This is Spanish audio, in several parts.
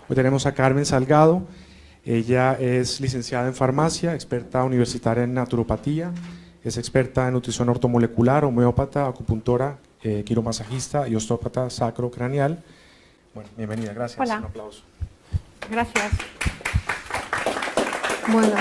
Hoy tenemos a Carmen Salgado. Ella es licenciada en farmacia, experta universitaria en naturopatía, es experta en nutrición ortomolecular, homeópata, acupuntora, quiromasajista y osteópata sacrocraneal. Bueno, bienvenida, gracias. Hola. Un aplauso. Gracias. Bueno,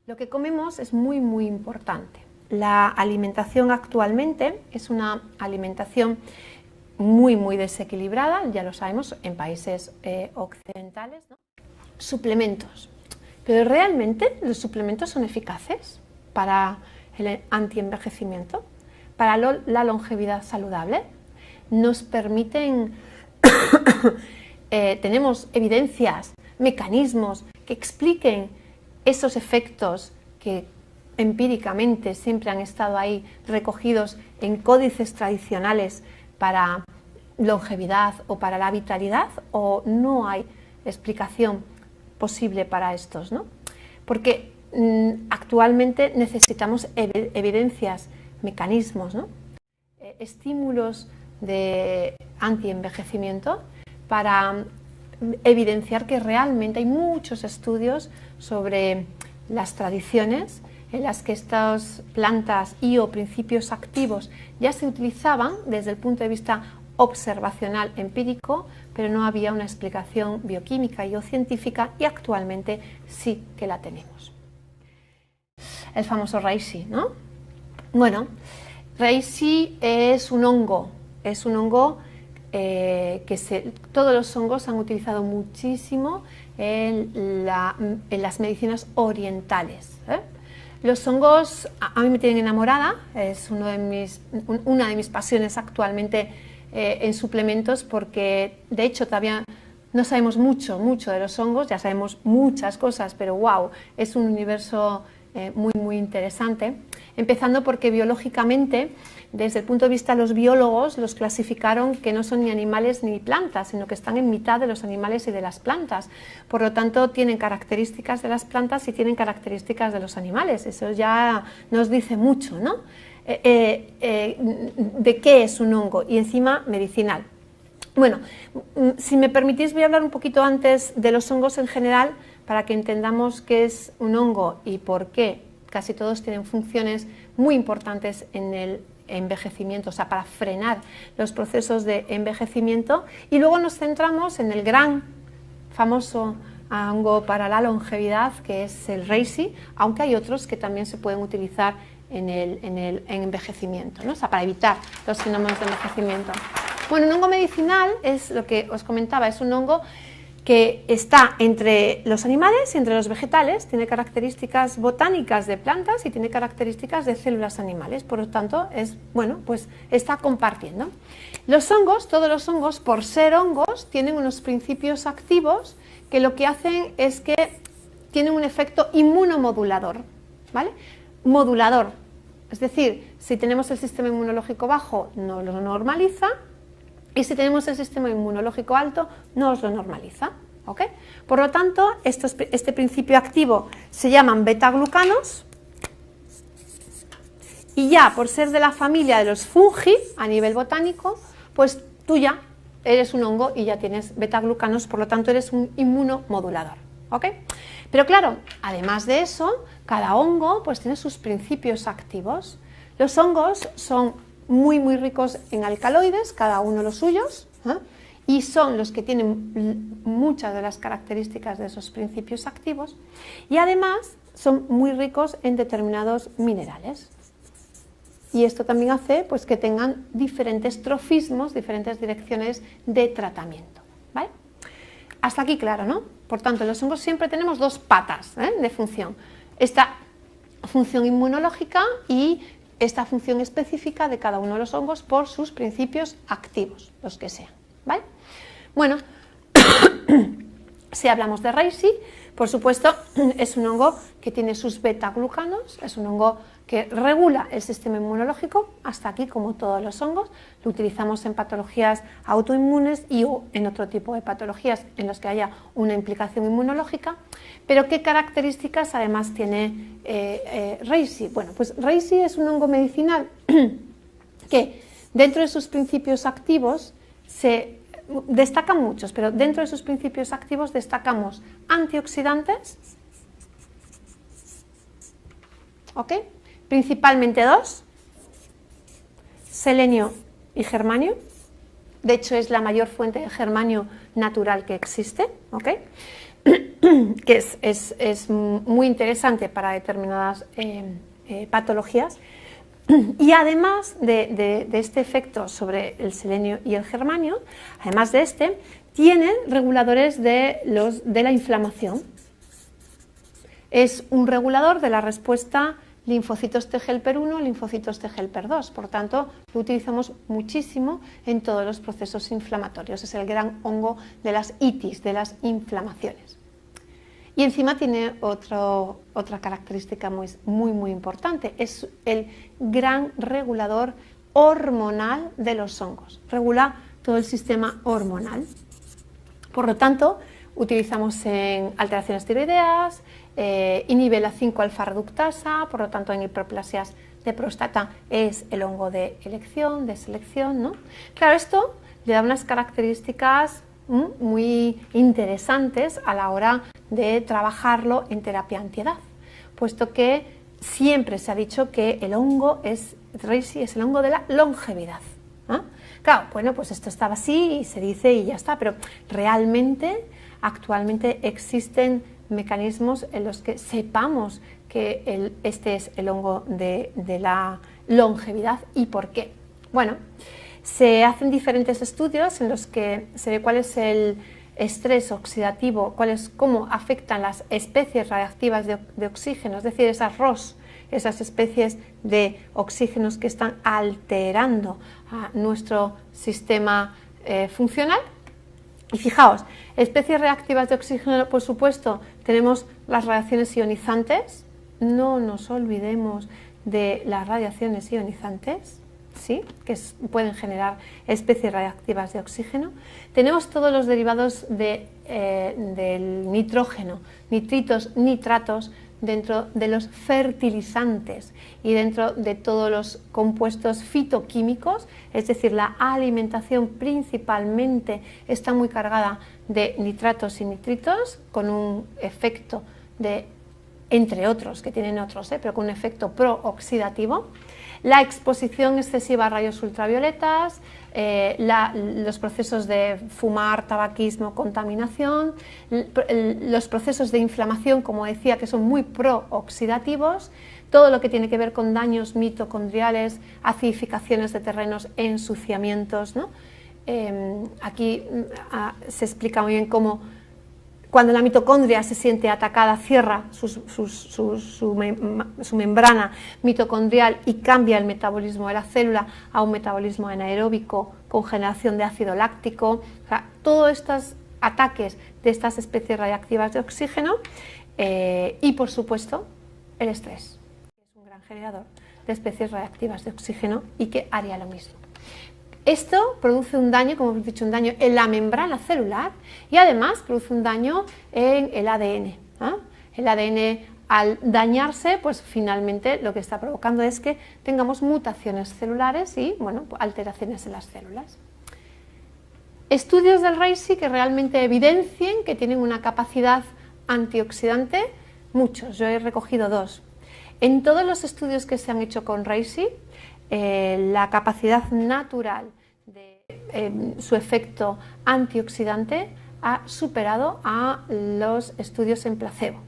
lo que comemos es muy importante. La alimentación actualmente es una alimentación muy desequilibrada, ya lo sabemos, en países occidentales, ¿no? Suplementos. Pero ¿realmente los suplementos son eficaces para el antienvejecimiento? ¿Para la longevidad saludable? ¿Nos permiten... tenemos evidencias, mecanismos que expliquen esos efectos que empíricamente siempre han estado ahí recogidos en códices tradicionales para longevidad o para la vitalidad, o no hay explicación posible para estos, ¿no? Porque actualmente necesitamos evidencias, mecanismos, ¿no? Estímulos de antienvejecimiento para evidenciar que realmente hay muchos estudios sobre las tradiciones en las que estas plantas y o principios activos ya se utilizaban desde el punto de vista observacional empírico, pero no había una explicación bioquímica y o científica, y actualmente sí que la tenemos. El famoso reishi, ¿no? Bueno, reishi es un hongo todos los hongos han utilizado muchísimo en las medicinas orientales, ¿eh? Los hongos a mí me tienen enamorada, es una de mis pasiones actualmente en suplementos, porque de hecho todavía no sabemos mucho de los hongos, ya sabemos muchas cosas, pero wow, es un universo muy interesante, empezando porque biológicamente, desde el punto de vista de los biólogos, los clasificaron que no son ni animales ni plantas, sino que están en mitad de los animales y de las plantas. Por lo tanto, tienen características de las plantas y tienen características de los animales. Eso ya nos dice mucho, ¿no? De qué es un hongo, y encima medicinal. Bueno, si me permitís, voy a hablar un poquito antes de los hongos en general, para que entendamos qué es un hongo y por qué casi todos tienen funciones muy importantes en el envejecimiento, o sea, para frenar los procesos de envejecimiento, y luego nos centramos en el gran famoso hongo para la longevidad, que es el reishi, aunque hay otros que también se pueden utilizar en el envejecimiento, ¿no? O sea, para evitar los fenómenos de envejecimiento. Bueno, un hongo medicinal es lo que os comentaba, es un hongo que está entre los animales y entre los vegetales, tiene características botánicas de plantas y tiene características de células animales, por lo tanto, pues está compartiendo. Los hongos, todos los hongos, por ser hongos, tienen unos principios activos que lo que hacen es que tienen un efecto inmunomodulador, ¿vale? Modulador, es decir, si tenemos el sistema inmunológico bajo, no lo normaliza, y si tenemos el sistema inmunológico alto, nos lo normaliza, ¿ok? Por lo tanto, este principio activo se llaman betaglucanos, y ya por ser de la familia de los fungi a nivel botánico, pues tú ya eres un hongo y ya tienes betaglucanos, por lo tanto eres un inmunomodulador, ¿ok? Pero claro, además de eso, cada hongo pues tiene sus principios activos. Los hongos son muy ricos en alcaloides, cada uno los suyos, ¿eh? Y son los que tienen muchas de las características de esos principios activos, y además son muy ricos en determinados minerales. Y esto también hace pues, que tengan diferentes trofismos, diferentes direcciones de tratamiento, ¿vale? Hasta aquí claro, ¿no? Por tanto, en los hongos siempre tenemos dos patas, ¿eh? De función. Esta función inmunológica y esta función específica de cada uno de los hongos por sus principios activos, los que sean, ¿vale? Bueno, si hablamos de reishi, por supuesto, es un hongo que tiene sus betaglucanos, es un hongo que regula el sistema inmunológico, hasta aquí como todos los hongos, lo utilizamos en patologías autoinmunes y en otro tipo de patologías en las que haya una implicación inmunológica. Pero ¿qué características además tiene reishi? Bueno, pues reishi es un hongo medicinal que dentro de sus principios activos se destacan muchos, pero dentro de sus principios activos destacamos antioxidantes, ¿ok? Principalmente dos, selenio y germanio. De hecho, es la mayor fuente de germanio natural que existe, ¿ok? Que es muy interesante para determinadas patologías. Y además de este efecto sobre el selenio y el germanio, además de este, tienen reguladores de la inflamación. Es un regulador de la respuesta linfocitos T helper 1, linfocitos T helper 2. Por tanto, lo utilizamos muchísimo en todos los procesos inflamatorios. Es el gran hongo de las itis, de las inflamaciones. Y encima tiene otra característica muy importante. Es el gran regulador hormonal de los hongos. Regula todo el sistema hormonal. Por lo tanto, utilizamos en alteraciones tiroideas, inhibe la 5-alfa-reductasa, por lo tanto en hiperplasias de próstata es el hongo de elección, de selección, ¿no? Claro, esto le da unas características muy interesantes a la hora de trabajarlo en terapia antiedad, puesto que siempre se ha dicho que el hongo Reishi es el hongo de la longevidad. Claro, bueno, pues esto estaba así y se dice y ya está, pero realmente actualmente existen mecanismos en los que sepamos que este es el hongo de la longevidad. ¿Y por qué? Bueno, se hacen diferentes estudios en los que se ve cuál es el estrés oxidativo, cómo afectan las especies radiactivas de oxígeno, es decir, esas ROS, esas especies de oxígenos que están alterando a nuestro sistema funcional. Y fijaos, especies reactivas de oxígeno, por supuesto, tenemos las radiaciones ionizantes. No nos olvidemos de las radiaciones ionizantes, ¿sí? Que pueden generar especies radiactivas de oxígeno. Tenemos todos los derivados del nitrógeno, nitritos, nitratos, dentro de los fertilizantes y dentro de todos los compuestos fitoquímicos, es decir, la alimentación principalmente está muy cargada de nitratos y nitritos, con un efecto entre otros, que tienen otros, pero con un efecto prooxidativo. La exposición excesiva a rayos ultravioletas, los procesos de fumar, tabaquismo, contaminación, los procesos de inflamación, como decía, que son muy prooxidativos, todo lo que tiene que ver con daños mitocondriales, acidificaciones de terrenos, ensuciamientos, ¿no? Aquí se explica muy bien cómo cuando la mitocondria se siente atacada, cierra su membrana mitocondrial y cambia el metabolismo de la célula a un metabolismo anaeróbico con generación de ácido láctico. O sea, todos estos ataques de estas especies radiactivas de oxígeno y, por supuesto, el estrés, que es un gran generador de especies radiactivas de oxígeno y que haría lo mismo. Esto produce un daño, como hemos dicho, un daño en la membrana celular y además produce un daño en el ADN. El ADN, al dañarse, pues finalmente lo que está provocando es que tengamos mutaciones celulares y, bueno, alteraciones en las células. Estudios del Reishi que realmente evidencien que tienen una capacidad antioxidante, muchos, yo he recogido dos. En todos los estudios que se han hecho con Reishi, la capacidad natural de su efecto antioxidante ha superado a los estudios en placebo.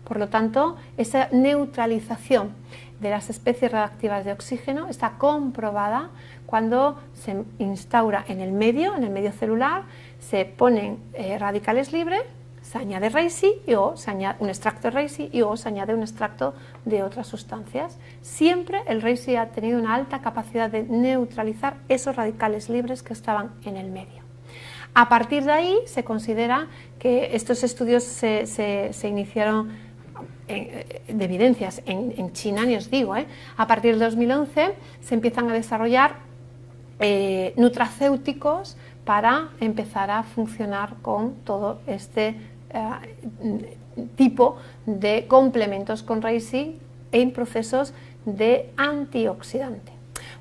Por lo tanto, esa neutralización de las especies radiactivas de oxígeno está comprobada cuando se instaura en el medio celular, se ponen radicales libres, se añade Reishi o se añade un extracto de Reishi o se añade un extracto de otras sustancias. Siempre el Reishi ha tenido una alta capacidad de neutralizar esos radicales libres que estaban en el medio. A partir de ahí se considera que estos estudios se iniciaron de evidencias en China, ni os digo, a partir de 2011 se empiezan a desarrollar nutracéuticos para empezar a funcionar con todo este tipo de complementos con Reishi en procesos de antioxidante.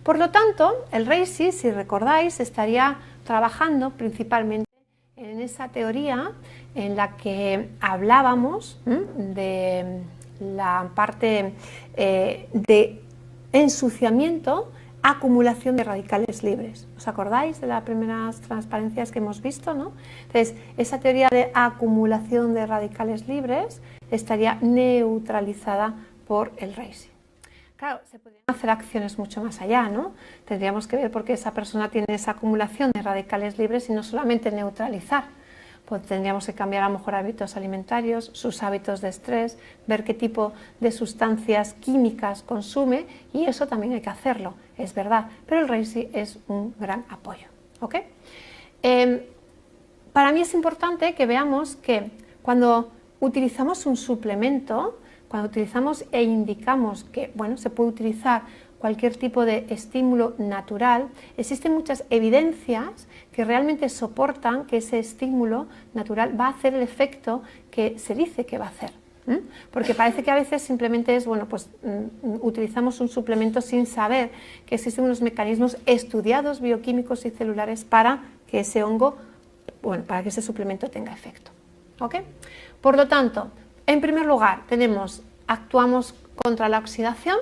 Por lo tanto, el Reishi, si recordáis, estaría trabajando principalmente en esa teoría en la que hablábamos de la parte de ensuciamiento, acumulación de radicales libres. ¿Os acordáis de las primeras transparencias que hemos visto, ¿no? Entonces, esa teoría de acumulación de radicales libres estaría neutralizada por el RACI. Claro, se podrían hacer acciones mucho más allá, ¿no? Tendríamos que ver por qué esa persona tiene esa acumulación de radicales libres y no solamente neutralizar. Pues tendríamos que cambiar a lo mejor hábitos alimentarios, sus hábitos de estrés, ver qué tipo de sustancias químicas consume, y eso también hay que hacerlo, es verdad, pero el RACI es un gran apoyo, ¿ok? Para mí es importante que veamos que cuando utilizamos un suplemento, cuando utilizamos e indicamos que, bueno, se puede utilizar cualquier tipo de estímulo natural, existen muchas evidencias que realmente soportan que ese estímulo natural va a hacer el efecto que se dice que va a hacer. Porque parece que a veces simplemente es, bueno, pues utilizamos un suplemento sin saber que existen unos mecanismos estudiados bioquímicos y celulares para que ese hongo, bueno, para que ese suplemento tenga efecto. ¿Ok? Por lo tanto, en primer lugar, actuamos contra la oxidación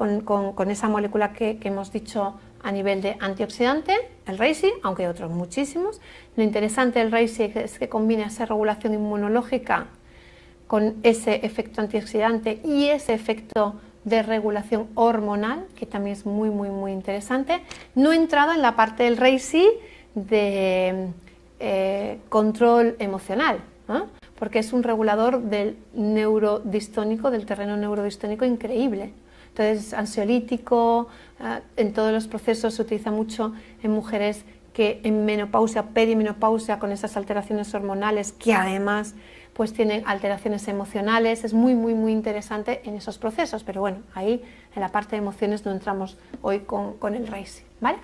con esa molécula que hemos dicho a nivel de antioxidante, el RACI, aunque hay otros muchísimos. Lo interesante del RACI es que combina esa regulación inmunológica con ese efecto antioxidante y ese efecto de regulación hormonal, que también es muy, muy, muy interesante. No he entrado en la parte del RACI de control emocional, ¿no? Porque es un regulador del neurodistónico, del terreno neurodistónico increíble. Entonces, ansiolítico, en todos los procesos se utiliza mucho en mujeres que en menopausia, perimenopausia, con esas alteraciones hormonales, que además pues tienen alteraciones emocionales. Es muy, muy, muy interesante en esos procesos, pero bueno, ahí en la parte de emociones no entramos hoy con el RACI, ¿vale?